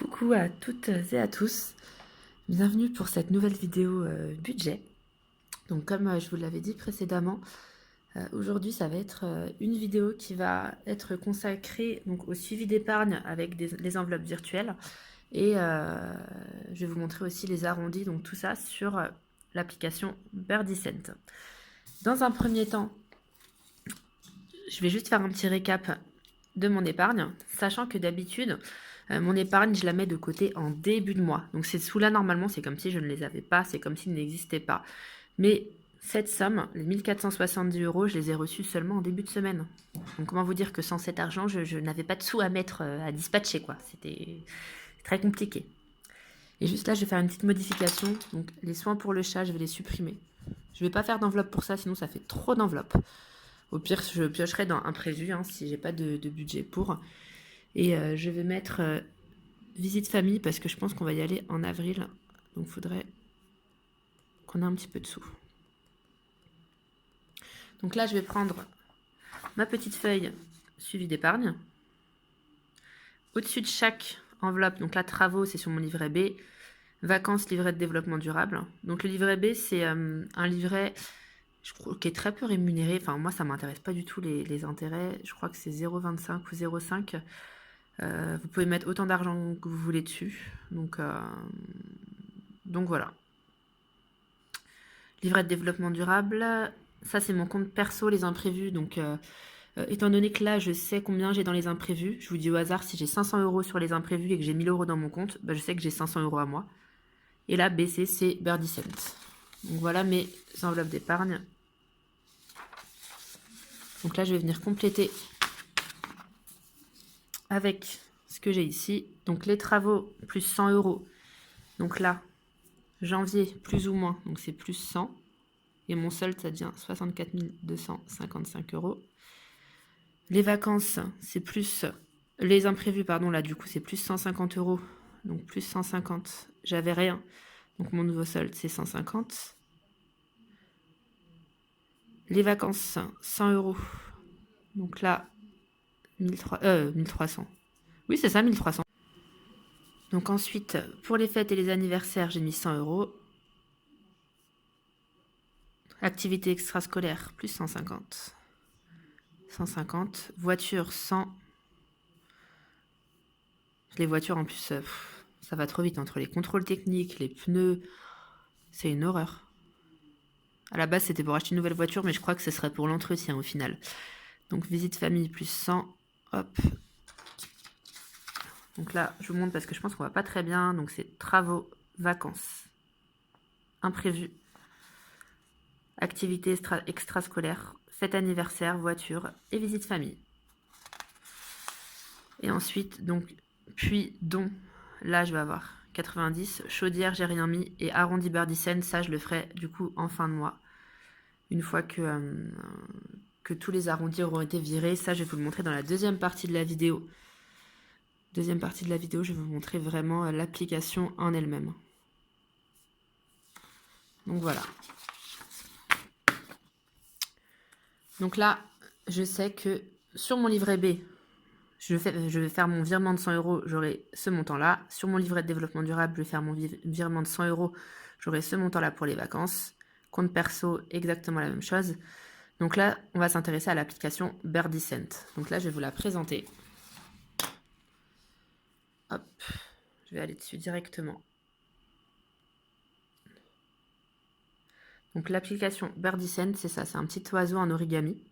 Coucou à toutes et à tous, bienvenue pour cette nouvelle vidéo budget. Donc comme je vous l'avais dit précédemment, aujourd'hui ça va être une vidéo qui va être consacrée donc, au suivi d'épargne avec les enveloppes virtuelles et je vais vous montrer aussi les arrondis, donc tout ça sur l'application Birdicent. Dans un premier temps, je vais juste faire un petit récap de mon épargne, sachant que d'habitude, mon épargne, je la mets de côté en début de mois. Donc ces sous-là, normalement, c'est comme si je ne les avais pas, c'est comme s'ils n'existaient pas. Mais cette somme, les 1470 €, je les ai reçus seulement en début de semaine. Donc comment vous dire que sans cet argent, je n'avais pas de sous à mettre, à dispatcher, quoi. C'était très compliqué. Et juste là, je vais faire une petite modification. Donc les soins pour le chat, je vais les supprimer. Je ne vais pas faire d'enveloppe pour ça, sinon ça fait trop d'enveloppes. Au pire, je piocherai dans imprévu si j'ai pas de budget pour. Et je vais mettre visite famille parce que je pense qu'on va y aller en avril. Donc il faudrait qu'on ait un petit peu de sous. Donc là, je vais prendre ma petite feuille suivi d'épargne. Au-dessus de chaque enveloppe, donc là, travaux, c'est sur mon livret B. Vacances, livret de développement durable. Donc le livret B, c'est un livret je crois, qui est très peu rémunéré. Enfin, moi, ça ne m'intéresse pas du tout les intérêts. Je crois que c'est 0,25 ou 0,5. Vous pouvez mettre autant d'argent que vous voulez dessus. Donc voilà. Livret de développement durable. Ça, c'est mon compte perso, les imprévus. Donc, étant donné que là, je sais combien j'ai dans les imprévus, je vous dis au hasard, si j'ai 500 € sur les imprévus et que j'ai 1000 € dans mon compte, bah, je sais que j'ai 500 € à moi. Et là, BC, c'est Birdicent. Donc voilà mes enveloppes d'épargne. Donc là, je vais venir compléter avec ce que j'ai ici. Donc les travaux, plus 100 €. Donc là, janvier, plus ou moins, donc c'est plus 100. Et mon solde, ça devient 64 255 €. Les vacances, c'est plus... Les imprévus, pardon, là, du coup, c'est plus 150 €. Donc plus 150. J'avais rien. Donc mon nouveau solde, c'est 150. Les vacances, 100 €. Donc là, 1300. Oui, c'est ça, 1300. Donc ensuite, pour les fêtes et les anniversaires, j'ai mis 100 €. Activité extrascolaire, plus 150. 150. Voiture, 100. Les voitures, en plus, ça va trop vite entre les contrôles techniques, les pneus. C'est une horreur. À la base, c'était pour acheter une nouvelle voiture, mais je crois que ce serait pour l'entretien au final. Donc, visite famille, plus 100. Hop. Donc là, je vous montre parce que je pense qu'on va pas très bien. Donc, c'est travaux, vacances, imprévus, activités extrascolaires, fête anniversaire, voiture et visite famille. Et ensuite, donc, puis don, là, je vais avoir 90. Chaudière, j'ai rien mis. Et arrondi Birdicent, ça, je le ferai du coup en fin de mois. Une fois que tous les arrondis auront été virés. Ça, je vais vous le montrer dans la deuxième partie de la vidéo. Deuxième partie de la vidéo, je vais vous montrer vraiment l'application en elle-même. Donc voilà. Donc là, je sais que sur mon livret B, je vais faire mon virement de 100 €, j'aurai ce montant-là. Sur mon livret de développement durable, je vais faire mon virement de 100 €, j'aurai ce montant-là pour les vacances. Compte perso, exactement la même chose. Donc là, on va s'intéresser à l'application Birdicent. Donc là, je vais vous la présenter. Hop, je vais aller dessus directement. Donc l'application Birdicent, c'est ça, c'est un petit oiseau en origami.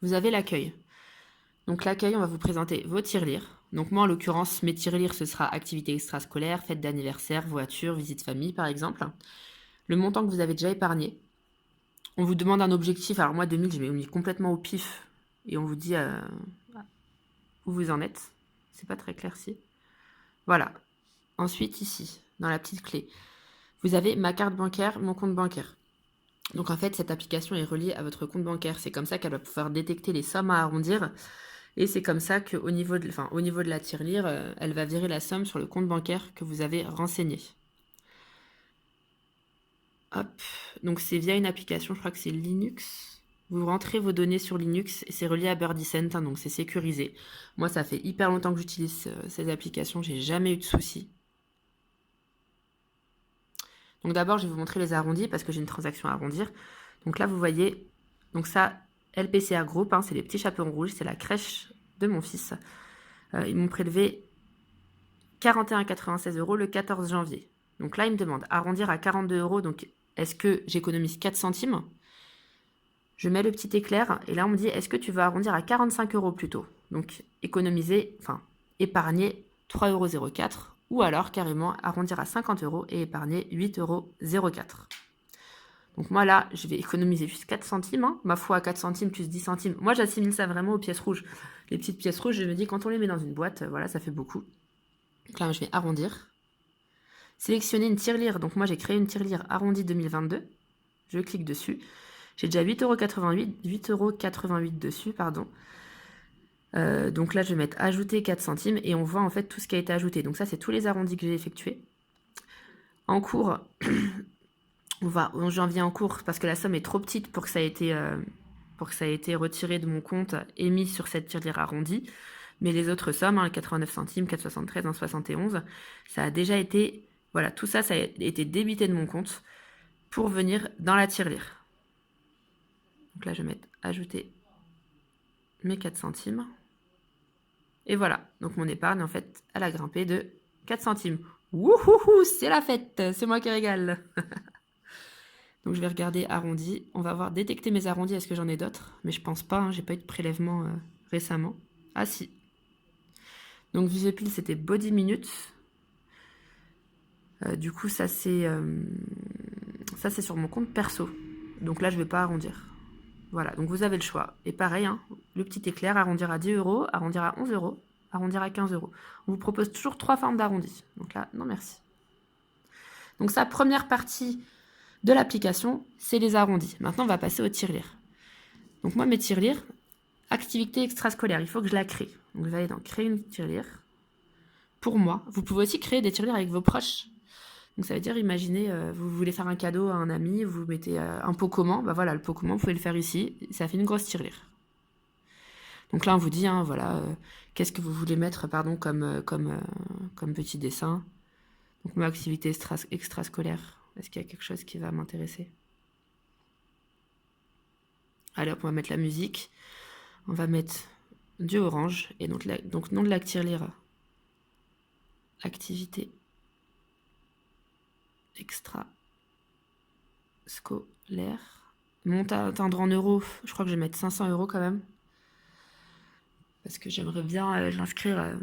Vous avez l'accueil. Donc l'accueil, on va vous présenter vos tirelires. Donc moi, en l'occurrence, mes tirelires, ce sera activité extrascolaire, fête d'anniversaire, voiture, visite famille, par exemple. Le montant que vous avez déjà épargné. On vous demande un objectif. Alors moi, 2000, je l'ai mis complètement au pif. Et on vous dit où vous en êtes. C'est pas très clair si. Voilà. Ensuite, ici, dans la petite clé, vous avez ma carte bancaire, mon compte bancaire. Donc en fait, cette application est reliée à votre compte bancaire. C'est comme ça qu'elle va pouvoir détecter les sommes à arrondir. Et c'est comme ça qu'au niveau de la tirelire, elle va virer la somme sur le compte bancaire que vous avez renseigné. Hop. Donc c'est via une application, je crois que c'est Linux. Vous rentrez vos données sur Linux et c'est relié à Birdicent, hein, donc c'est sécurisé. Moi, ça fait hyper longtemps que j'utilise ces applications, j'ai jamais eu de soucis. Donc d'abord, je vais vous montrer les arrondis parce que j'ai une transaction à arrondir. Donc là, vous voyez, donc ça, LPCA Group, hein, c'est les petits chapeaux rouges, c'est la crèche de mon fils. Ils m'ont prélevé 41,96 € le 14 janvier. Donc là, ils me demandent arrondir à 42 €. Donc, est-ce que j'économise 4 centimes? Je mets le petit éclair et là, on me dit, est-ce que tu veux arrondir à 45 € plutôt? Donc, économiser, enfin, épargner 3,04 € ou alors carrément arrondir à 50 € et épargner 8,04 €. Donc moi là, je vais économiser juste 4 centimes, hein. Ma foi, 4 centimes plus 10 centimes. Moi, j'assimile ça vraiment aux pièces rouges. Les petites pièces rouges, je me dis, quand on les met dans une boîte, voilà, ça fait beaucoup. Donc là, je vais arrondir. Sélectionner une tirelire. Donc moi, j'ai créé une tirelire arrondie 2022. Je clique dessus. J'ai déjà 8,88 € dessus, pardon. Donc là, je vais mettre ajouter 4 centimes et on voit en fait tout ce qui a été ajouté. Donc ça, c'est tous les arrondis que j'ai effectués. En cours, j'en viens en cours parce que la somme est trop petite pour que ça ait été retiré de mon compte et mis sur cette tirelire arrondie. Mais les autres sommes, hein, 89 centimes, 4,73, 1,71, ça a déjà été... Voilà, tout ça, ça a été débité de mon compte pour venir dans la tirelire. Donc là, je vais mettre ajouter mes 4 centimes. Et voilà, donc mon épargne, en fait, elle a grimpé de 4 centimes. Wouhouhou, c'est la fête, c'est moi qui régale. Donc je vais regarder arrondi. On va voir détecter mes arrondis, est-ce que j'en ai d'autres? Mais je pense pas, hein, j'ai pas eu de prélèvement récemment. Ah si. Donc Visupil, c'était body minutes. Du coup, ça c'est sur mon compte perso. Donc là, je vais pas arrondir. Voilà, donc vous avez le choix. Et pareil, hein, le petit éclair, arrondir à 10 €, arrondir à 11 €, arrondir à 15 €. On vous propose toujours 3 formes d'arrondi. Donc là, non merci. Donc ça, première partie de l'application, c'est les arrondis. Maintenant, on va passer aux tirelires. Donc moi, mes tirelires, activité extrascolaire, il faut que je la crée. Donc vous allez dans créer une tirelire. Pour moi, vous pouvez aussi créer des tirelires avec vos proches. Donc ça veut dire, imaginez, vous voulez faire un cadeau à un ami, vous mettez un pot commun, bah voilà, le pot commun, vous pouvez le faire ici, ça fait une grosse tirelire. Donc là, on vous dit, hein, voilà, qu'est-ce que vous voulez mettre, pardon, comme petit dessin. Donc ma activité extrascolaire, est-ce qu'il y a quelque chose qui va m'intéresser? Allez hop, on va mettre la musique, on va mettre du orange, et donc nom de la tirelire, activité extrascolaire. Monte à atteindre en euros, je crois que je vais mettre 500 € quand même. Parce que j'aimerais bien l'inscrire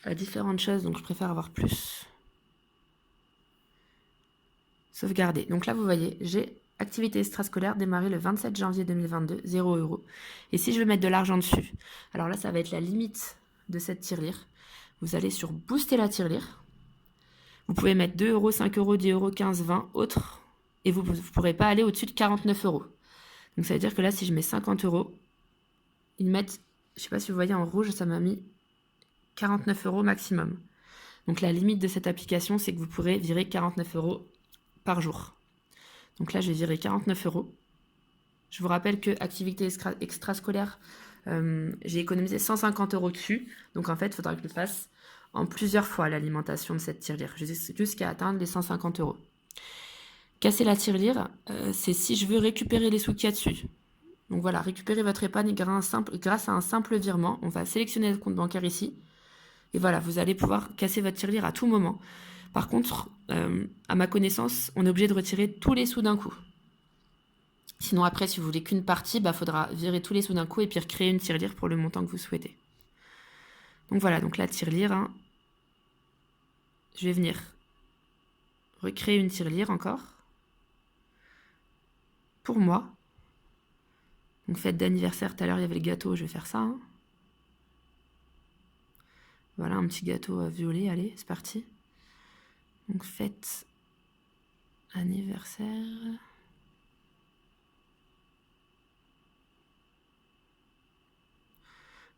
à différentes choses, donc je préfère avoir plus. Sauvegarder. Donc là, vous voyez, j'ai activité extrascolaire démarré le 27 janvier 2022, 0 €. Et si je veux mettre de l'argent dessus, alors là, ça va être la limite de cette tirelire. Vous allez sur booster la tirelire. Vous pouvez mettre 2 €, 5 €, 10 €, 15, 20, autres. Et vous ne pourrez pas aller au-dessus de 49 €. Donc ça veut dire que là, si je mets 50 €, ils mettent, je ne sais pas si vous voyez en rouge, ça m'a mis 49 € maximum. Donc la limite de cette application, c'est que vous pourrez virer 49 € par jour. Donc là, je vais virer 49 €. Je vous rappelle que activité extrascolaire, j'ai économisé 150 € dessus. Donc en fait, il faudra que je le fasse en plusieurs fois l'alimentation de cette tirelire, jusqu'à atteindre les 150 €. Casser la tirelire, c'est si je veux récupérer les sous qu'il y a dessus. Donc voilà, récupérer votre épargne grâce à un simple virement. On va sélectionner le compte bancaire ici. Et voilà, vous allez pouvoir casser votre tirelire à tout moment. Par contre, à ma connaissance, on est obligé de retirer tous les sous d'un coup. Sinon, après, si vous voulez qu'une partie, il faudra virer tous les sous d'un coup et puis recréer une tirelire pour le montant que vous souhaitez. Donc voilà, donc la tirelire, hein, je vais venir recréer une tirelire encore. Pour moi. Donc fête d'anniversaire, tout à l'heure il y avait le gâteau, je vais faire ça. Hein. Voilà, un petit gâteau violet, allez, c'est parti. Donc fête anniversaire.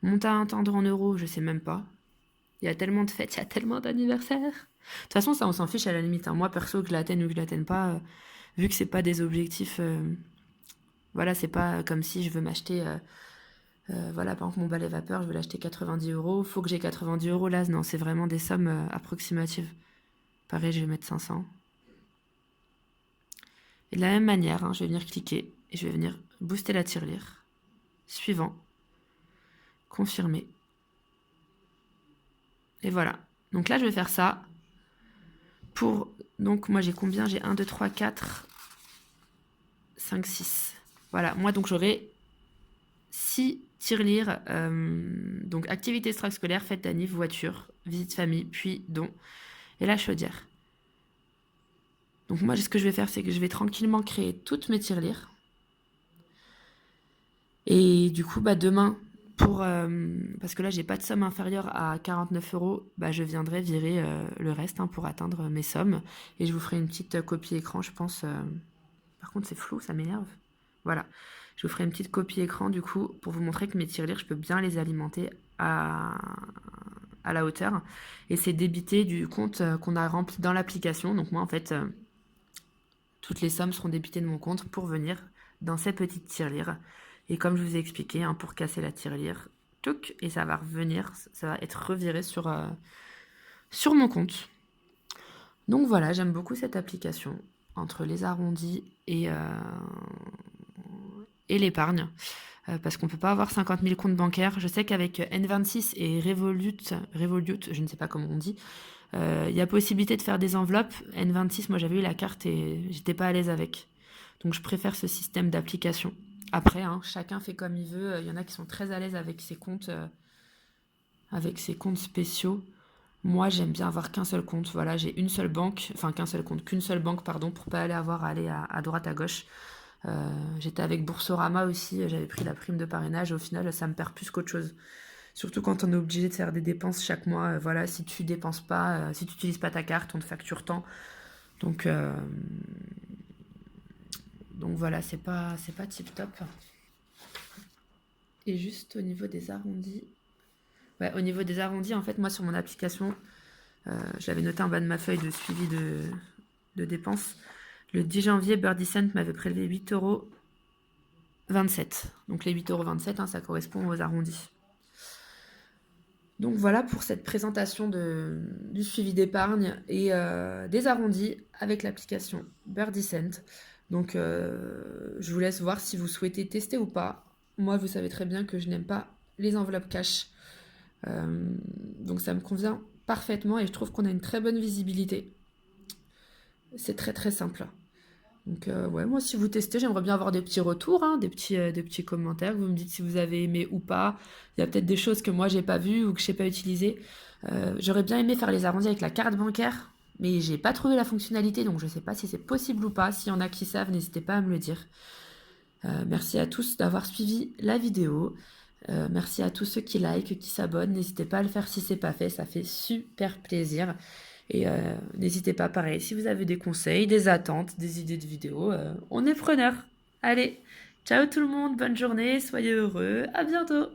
Monte à attendre en euros, je sais même pas. Il y a tellement de fêtes, il y a tellement d'anniversaires. De toute façon, ça, on s'en fiche à la limite. Hein. Moi, perso, que je l'atteigne ou que je l'atteigne pas, vu que c'est pas des objectifs Voilà, c'est pas comme si je veux m'acheter... voilà, par exemple, mon balai vapeur, je veux l'acheter 90 €. Faut que j'ai 90 € là. Non, c'est vraiment des sommes approximatives. Pareil, je vais mettre 500. Et de la même manière, hein, je vais venir cliquer et je vais venir booster la tirelire. Suivant. Confirmer. Et voilà. Donc là, je vais faire ça pour... Donc, moi, j'ai combien? J'ai 1, 2, 3, 4, 5, 6. Voilà. Moi, donc, j'aurai 6 tirelires. Donc, activité extrascolaire, fête d'anniv, voiture, visite famille, puis don. Et la chaudière. Donc, moi, ce que je vais faire, c'est que je vais tranquillement créer toutes mes tirelires. Et du coup, demain... parce que là, j'ai pas de somme inférieure à 49 €, je viendrai virer le reste pour atteindre mes sommes. Et je vous ferai une petite copie écran, je pense. Par contre, c'est flou, ça m'énerve. Voilà. Je vous ferai une petite copie écran, du coup, pour vous montrer que mes tirelires, je peux bien les alimenter à la hauteur. Et c'est débité du compte qu'on a rempli dans l'application. Donc moi, en fait, toutes les sommes seront débitées de mon compte pour venir dans ces petites tirelires. Et comme je vous ai expliqué, pour casser la tirelire, touc, et ça va revenir, ça va être reviré sur mon compte. Donc voilà, j'aime beaucoup cette application entre les arrondis et l'épargne. Parce qu'on ne peut pas avoir 50 000 comptes bancaires. Je sais qu'avec N26 et Revolut, je ne sais pas comment on dit, il y a possibilité de faire des enveloppes. N26, moi j'avais eu la carte et j'étais pas à l'aise avec. Donc je préfère ce système d'application. Après, chacun fait comme il veut. Il y en a qui sont très à l'aise avec ses comptes spéciaux. Moi, j'aime bien avoir qu'un seul compte. Voilà, j'ai une seule banque, enfin qu'une seule banque, pardon, pour pas aller à droite, à gauche. J'étais avec Boursorama aussi, j'avais pris la prime de parrainage. Au final, ça me perd plus qu'autre chose. Surtout quand on est obligé de faire des dépenses chaque mois. Voilà, si tu dépenses pas, si tu n'utilises pas ta carte, on te facture tant. Donc voilà, c'est pas tip top. Et juste au niveau des arrondis. Ouais, au niveau des arrondis, en fait, moi sur mon application, je l'avais noté en bas de ma feuille de suivi de dépenses. Le 10 janvier, Birdie m'avait prélevé 8,27 €. Donc les 8,27 €, ça correspond aux arrondis. Donc voilà pour cette présentation du suivi d'épargne et des arrondis avec l'application Birdie. Donc je vous laisse voir si vous souhaitez tester ou pas. Moi, vous savez très bien que je n'aime pas les enveloppes cash. Donc ça me convient parfaitement et je trouve qu'on a une très bonne visibilité. C'est très très simple. Donc ouais, moi si vous testez, j'aimerais bien avoir des petits retours, des petits commentaires. Vous me dites si vous avez aimé ou pas. Il y a peut-être des choses que moi j'ai pas vues ou que je sais pas utiliser. J'aurais bien aimé faire les arrondis avec la carte bancaire, mais j'ai pas trouvé la fonctionnalité, donc je sais pas si c'est possible ou pas. S'il y en a qui savent, n'hésitez pas à me le dire. Merci à tous d'avoir suivi la vidéo. Merci à tous ceux qui like, qui s'abonnent. N'hésitez pas à le faire si c'est pas fait, ça fait super plaisir. Et n'hésitez pas, pareil, si vous avez des conseils, des attentes, des idées de vidéos, on est preneur. Allez, ciao tout le monde, bonne journée, soyez heureux, à bientôt.